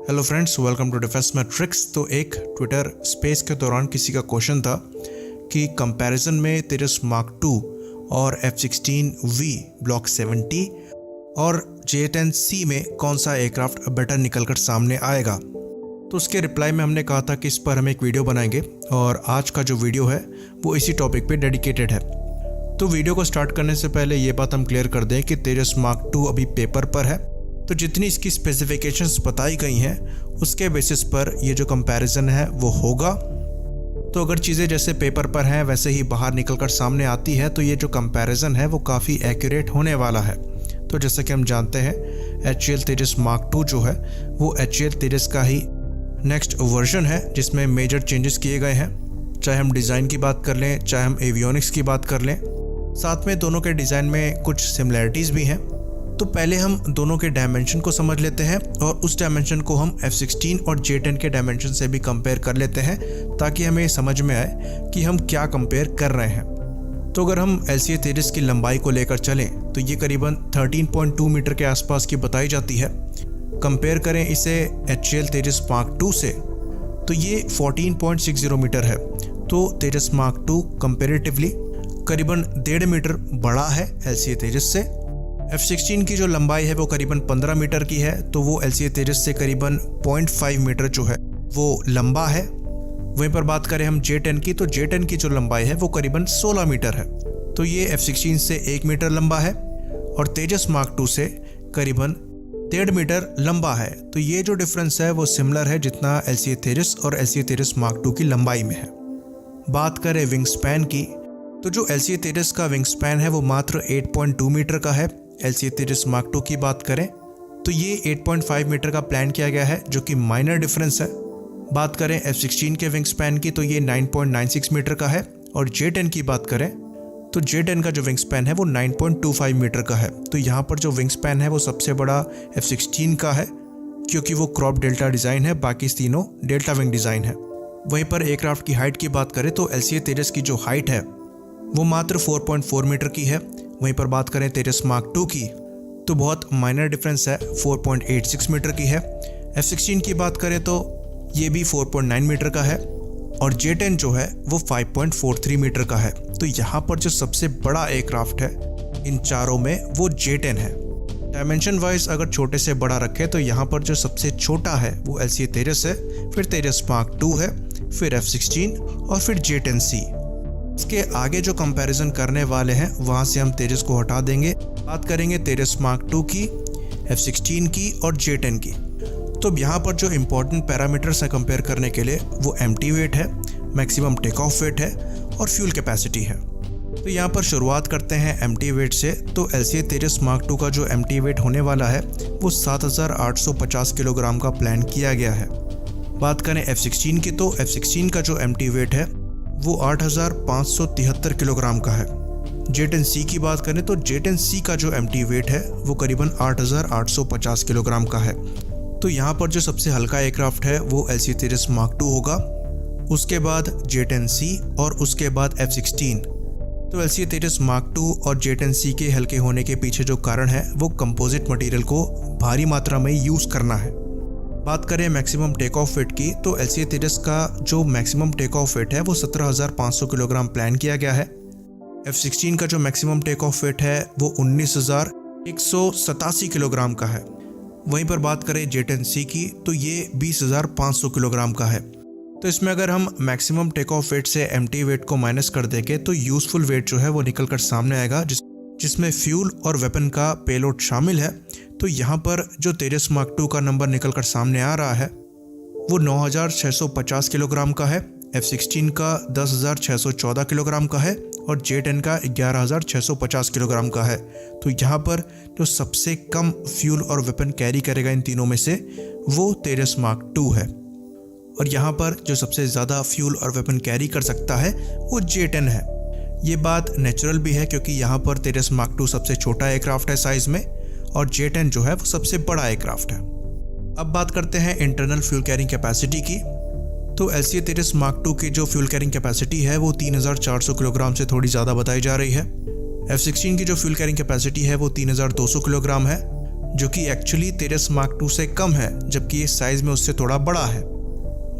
Hello friends, welcome to defence matrix. तो एक Twitter space के दौरान किसी का क्वेश्चन था कि कंपैरिजन में तेजस मार्क 2 और F-16V ब्लॉक 70 और J-10C में कौन सा एयरक्राफ्ट बेटर निकलकर सामने आएगा। तो उसके रिप्लाई में हमने कहा था कि इस पर हम एक वीडियो बनाएंगे और आज का जो वीडियो है वो इसी टॉपिक पे डेडिकेटेड है। तो वीडियो को स्टार्ट करने से पहले ये बात हम क्लियर कर दें कि तेजस मार्क 2 अभी पेपर पर है, तो जितनी इसकी स्पेसिफिकेशंस बताई गई हैं उसके बेसिस पर ये जो कंपैरिजन है वो होगा। तो अगर चीज़ें जैसे पेपर पर हैं वैसे ही बाहर निकलकर सामने आती है तो ये जो कंपैरिजन है वो काफ़ी एक्यूरेट होने वाला है। तो जैसे कि हम जानते हैं HAL तेजस मार्क 2 जो है वो HAL तेजस का ही नेक्स्ट वर्जन है जिसमें मेजर चेंजेस किए गए हैं। चाहे हम डिज़ाइन की बात कर लें, चाहे हम एवियोनिक्स की बात कर लें, साथ में दोनों के डिज़ाइन में कुछ सिमिलैरिटीज़ भी हैं। तो पहले हम दोनों के डायमेंशन को समझ लेते हैं और उस डायमेंशन को हम F-16 और J-10 के डायमेंशन से भी कंपेयर कर लेते हैं ताकि हमें समझ में आए कि हम क्या कंपेयर कर रहे हैं। तो अगर हम LCA तेजस की लंबाई को लेकर चलें तो ये करीबन 13.2 मीटर के आसपास की बताई जाती है। कंपेयर करें इसे HAL तेजस मार्क 2 से तो ये 14.60 मीटर है। तो तेजस मार्क 2 कंपेरेटिवली करीबन 1.5 मीटर बड़ा है LCA तेजस से। F-16 की जो लंबाई है वो करीबन 15 मीटर की है, तो वो LCA तेजस से करीबन 0.5 मीटर जो है वो लंबा है। वहीं पर बात करें हम J-10 की, तो J-10 की जो लंबाई है वो करीबन 16 मीटर है, तो ये F-16 से 1 मीटर लंबा है और तेजस मार्क 2 से करीबन 1.5 मीटर लंबा है। तो ये जो डिफरेंस है वो सिमिलर है जितना LCA तेजस और LCA तेजस मार्क 2 की लंबाई में है। बात करें विंग स्पैन की, तो जो LCA तेजस का विंग स्पैन है वो मात्र 8.2 मीटर का है। LCA तेजस मार्क 2 की बात करें तो ये 8.5 मीटर का प्लान किया गया है, जो कि माइनर डिफरेंस है। बात करें F-16 के विंग स्पैन की तो ये 9.96 मीटर का है और J-10 की बात करें तो J-10 का जो विंग स्पैन है वो 9.25 मीटर का है। तो यहाँ पर जो विंग स्पैन है वो सबसे बड़ा F-16 का है क्योंकि वो क्रॉप डेल्टा डिज़ाइन है, बाकी तीनों डेल्टा विंग डिज़ाइन है। वहीं पर एयरक्राफ्ट की हाइट की बात करें तो LCA तेजस की जो हाइट है वो मात्र 4.4 मीटर की है। वहीं पर बात करें तेजस मार्क 2 की तो बहुत माइनर डिफरेंस है, 4.86 मीटर की है। F-16 की बात करें तो ये भी 4.9 मीटर का है और J-10 जो है वो 5.43 मीटर का है। तो यहाँ पर जो सबसे बड़ा एयरक्राफ्ट है इन चारों में वो J-10 है। डायमेंशन वाइज अगर छोटे से बड़ा रखें तो यहाँ पर जो सबसे छोटा है वो LCA तेजस है, फिर तेजस मार्क 2 है, फिर F-16 और फिर J-10C। इसके आगे जो कंपैरिजन करने वाले हैं वहाँ से हम तेजस को हटा देंगे। बात करेंगे तेजस मार्क 2 की, F-16 की और J-10 की। तो यहाँ पर जो इम्पोर्टेंट पैरामीटर्स हैं कंपेयर करने के लिए वो एम्प्टी वेट है, मैक्सिमम टेक ऑफ वेट है और फ्यूल कैपेसिटी है। तो यहाँ पर शुरुआत करते हैं एम्प्टी वेट से। तो LCA तेजस मार्क 2 का जो एम्प्टी वेट होने वाला है वो 7,850 किलोग्राम का प्लान किया गया है। बात करें F-16 की तो F-16 का जो एम्प्टी वेट है वो 8,573 किलोग्राम का है। J-10C की बात करें तो J-10C का जो एम्प्टी वेट है वो करीबन 8,850 किलोग्राम का है। तो यहाँ पर जो सबसे हल्का एयरक्राफ्ट है वो LCA तेजस मार्क 2 होगा, उसके बाद J-10C और उसके बाद F-16। तो LCA तेजस मार्क 2 और J-10C के हल्के होने के पीछे जो कारण है वो कंपोजिट मटेरियल को भारी मात्रा में यूज़ करना है। बात करें मैक्सिमम टेक ऑफ वेट की तो LCA तेजस का जो मैक्सिमम टेक ऑफ वेट है वो 17,500 किलोग्राम प्लान किया गया है। F-16 का जो मैक्सिमम टेक ऑफ वेट है वो 19,187 किलोग्राम का है। वहीं पर बात करें J-10C की तो ये 20,500 किलोग्राम का है। तो इसमें अगर हम मैक्सिमम टेक ऑफ वेट से एम्प्टी वेट को माइनस कर देंगे तो यूजफुल वेट जो है वो निकल कर सामने आएगा, जिसमें फ्यूल और वेपन का पेलोड शामिल है। तो यहाँ पर जो तेजस मार्क 2 का नंबर निकल कर सामने आ रहा है वो 9,650 किलोग्राम का है, F-16 का 10,614 किलोग्राम का है और J-10 का 11,650 किलोग्राम का है। तो यहाँ पर जो सबसे कम फ्यूल और वेपन कैरी करेगा इन तीनों में से वो तेजस मार्क 2 है और यहाँ पर जो सबसे ज़्यादा फ्यूल और वेपन कैरी कर सकता है वो J-10 है। ये बात नेचुरल भी है क्योंकि यहाँ पर तेजस मार्क 2 सबसे छोटा एयरक्राफ्ट है साइज़ में और J-10 जो है वो सबसे बड़ा एयरक्राफ्ट है। अब बात करते हैं इंटरनल फ्यूल कैरिंग कैपेसिटी की। तो LCA तेजस मार्क 2 की जो फ्यूल कैरिंग कैपेसिटी है वो 3,400 किलोग्राम से थोड़ी ज़्यादा बताई जा रही है। F-16 की जो फ्यूल कैरिंग कैपेसिटी है वो 3,200 किलोग्राम है, जो कि एक्चुअली तेजस मार्क 2 से कम है, जबकि ये साइज में उससे थोड़ा बड़ा है।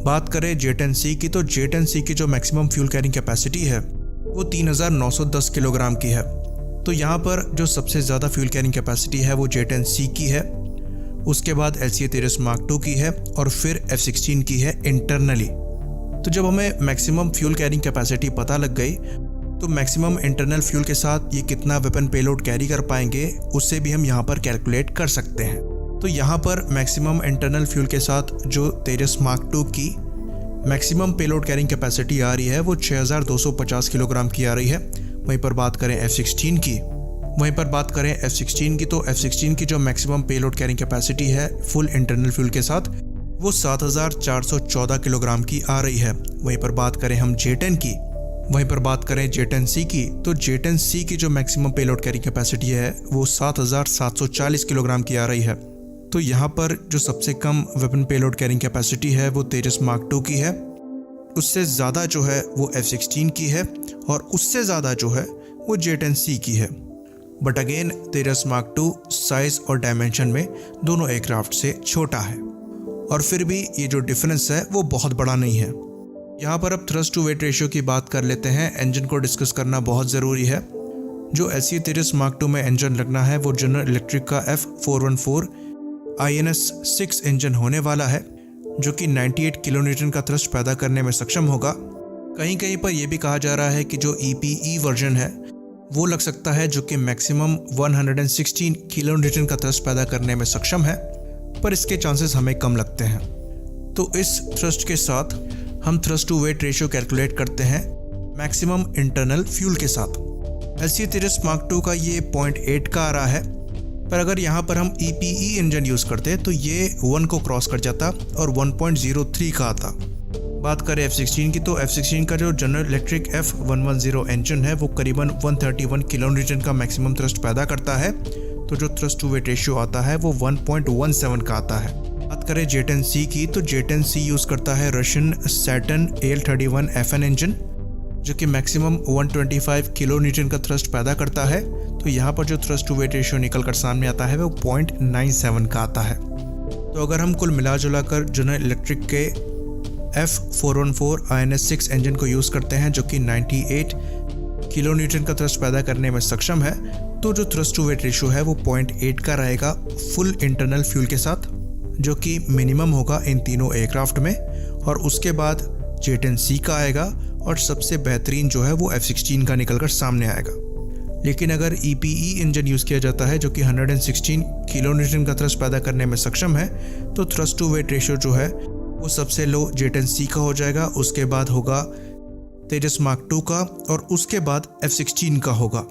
बात करें J10C की, तो J10C की जो मैक्सिमम फ्यूल कैरिंग कैपेसिटी है वो 3910 किलोग्राम की है। तो यहाँ पर जो सबसे ज़्यादा फ्यूल कैरिंग कैपेसिटी है वो J10C की है, उसके बाद LCA तेजस मार्क 2 की है और फिर F-16 की है इंटरनली। तो जब हमें मैक्सिमम फ्यूल कैरिंग कैपेसिटी पता लग गई तो मैक्सिमम इंटरनल फ्यूल के साथ ये कितना वेपन पेलोड कैरी कर पाएंगे उससे भी हम यहाँ पर कैलकुलेट कर सकते हैं। तो यहाँ पर मैक्सिमम इंटरनल फ्यूल के साथ जो तेजस मार्क 2 की मैक्सिमम पेलोड कैरिंग कैपेसिटी आ रही है वो 6250 किलोग्राम की आ रही है। वहीं पर बात करें F-16 की, तो F-16 की जो मैक्सिमम पेलोड कैरिंग कैपेसिटी है फुल इंटरनल फ्यूल के साथ वो 7414 किलोग्राम की आ रही है। वहीं पर बात करें हम J10C की, तो J10C की जो मैक्सिमम पेलोड कैरिंग कैपेसिटी है वो 7740 किलोग्राम की आ रही है। तो यहाँ पर जो सबसे कम वेपन पेलोड कैरिंग कैपेसिटी है वो तेजस मार्क 2 की है, उससे ज़्यादा जो है वो F-16 की है और उससे ज़्यादा जो है वो J10C की है। But again Tejas mark 2 size और डायमेंशन में दोनों एयरक्राफ्ट से छोटा है और फिर भी ये जो डिफरेंस है वो बहुत बड़ा नहीं है। यहाँ पर अब थ्रस्ट टू वेट रेशियो की बात कर लेते हैं। इंजन को डिस्कस करना बहुत ज़रूरी है। जो LCA तेजस मार्क 2 में इंजन लगना है वो जनरल इलेक्ट्रिक का F414 INS-6 इंजन होने वाला है, जो कि 98 किलोन्यूटन का थ्रस्ट पैदा करने में सक्षम होगा। कहीं कहीं पर यह भी कहा जा रहा है कि जो EPE वर्जन है वो लग सकता है, जो कि मैक्सिमम 116 किलोन्यूटन का थ्रस्ट पैदा करने में सक्षम है, पर इसके चांसेस हमें कम लगते हैं। तो इस थ्रस्ट के साथ हम thrust to weight ratio calculate करते हैं मैक्सिमम इंटरनल फ्यूल के साथ। LCA तेजस मार्क 2 का ये 0.8 का आ रहा है, पर अगर यहाँ पर हम EPE इंजन यूज़ करते तो ये 1 को क्रॉस कर जाता और 1.03 का आता। बात करें F-16 की, तो F-16 का जो जनरल इलेक्ट्रिक F110 इंजन है वो करीबन 131 किलोन्यूटन का मैक्सिमम थ्रस्ट पैदा करता है। तो जो थ्रस्ट टू वेट रेशियो आता है वो 1.17 का आता है। बात करें J10C की, तो J10C यूज़ करता है रशियन सैटर्न AL-31FN इंजन, जो कि मैक्सिमम 125 किलोन्यूटन का थ्रस्ट पैदा करता है। तो यहाँ पर जो थ्रस्ट टू वेट रेशियो निकल कर सामने आता है वो 0.97 का आता है। तो अगर हम कुल मिला जुला कर जनरल इलेक्ट्रिक के F414 INS-6 इंजन को यूज़ करते हैं, जो कि 98 किलोन्यूटन का थ्रस्ट पैदा करने में सक्षम है, तो जो थ्रस्ट टू वेट रेशियो है वो 0.8 का रहेगा फुल इंटरनल फ्यूल के साथ, जो कि मिनिमम होगा इन तीनों एयरक्राफ्ट में। और उसके बाद J10C का आएगा और सबसे बेहतरीन जो है वो F-16 का निकल कर सामने आएगा। लेकिन अगर EPE इंजन यूज़ किया जाता है, जो कि 116 किलोन्यूटन का थ्रस्ट पैदा करने में सक्षम है, तो थ्रस्ट टू वेट रेशियो जो है वो सबसे लो J10C का हो जाएगा, उसके बाद होगा तेजस मार्क 2 का और उसके बाद F-16 का होगा।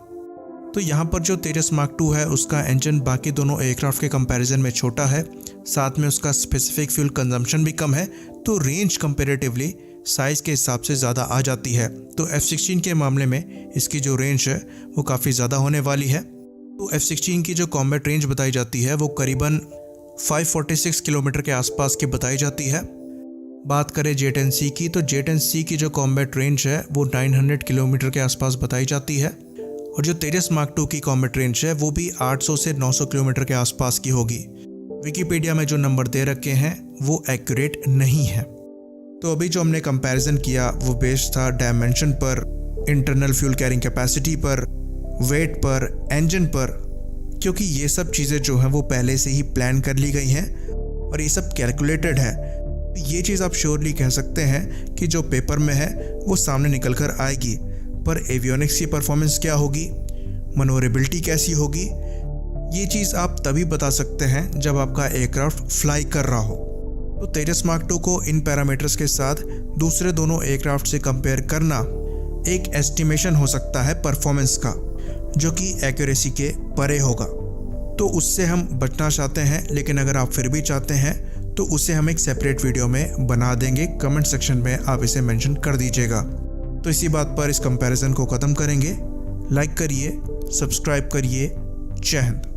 तो यहाँ पर जो तेजस मार्क 2 है उसका इंजन बाकी दोनों एयरक्राफ्ट के कंपैरिजन में छोटा है, साथ में उसका स्पेसिफिक फ्यूल कंजम्पशन भी कम है, तो रेंज कंपैरेटिवली साइज़ के हिसाब से ज़्यादा आ जाती है। तो F-16 के मामले में इसकी जो रेंज है वो काफ़ी ज़्यादा होने वाली है। तो F-16 की जो कॉम्बैट रेंज बताई जाती है वो करीबन 546 किलोमीटर के आसपास की बताई जाती है। बात करें J10C की, तो J10C की जो कॉम्बैट रेंज है वो 900 किलोमीटर के आसपास बताई जाती है और जो तेजस मार्क 2 की कॉम्बैट रेंज है वो भी 800 से 900 किलोमीटर के आसपास की होगी। विकिपीडिया में जो नंबर दे रखे हैं वो एक्यूरेट नहीं है। तो अभी जो हमने कंपैरिजन किया वो बेस्ड था डायमेंशन पर, इंटरनल फ्यूल कैरिंग कैपेसिटी पर, वेट पर, इंजन पर, क्योंकि ये सब चीज़ें जो हैं वो पहले से ही प्लान कर ली गई हैं और ये सब कैलकुलेटेड है। ये चीज़ आप श्योरली कह सकते हैं कि जो पेपर में है वो सामने निकल कर आएगी, पर एवियोनिक्स की परफॉर्मेंस क्या होगी, मनोरेबिलिटी कैसी होगी, ये चीज़ आप तभी बता सकते हैं जब आपका एयरक्राफ्ट फ्लाई कर रहा हो। तो तेजस मार्क 2 को इन पैरामीटर्स के साथ दूसरे दोनों एयरक्राफ्ट से कंपेयर करना एक एस्टिमेशन हो सकता है परफॉर्मेंस का, जो कि एक्यूरेसी के परे होगा। तो उससे हम बचना चाहते हैं, लेकिन अगर आप फिर भी चाहते हैं तो उसे हम एक सेपरेट वीडियो में बना देंगे। कमेंट सेक्शन में आप इसे मेंशन कर दीजिएगा। तो इसी बात पर इस कंपैरिजन को ख़त्म करेंगे। लाइक करिए, सब्सक्राइब करिए। जय हिंद।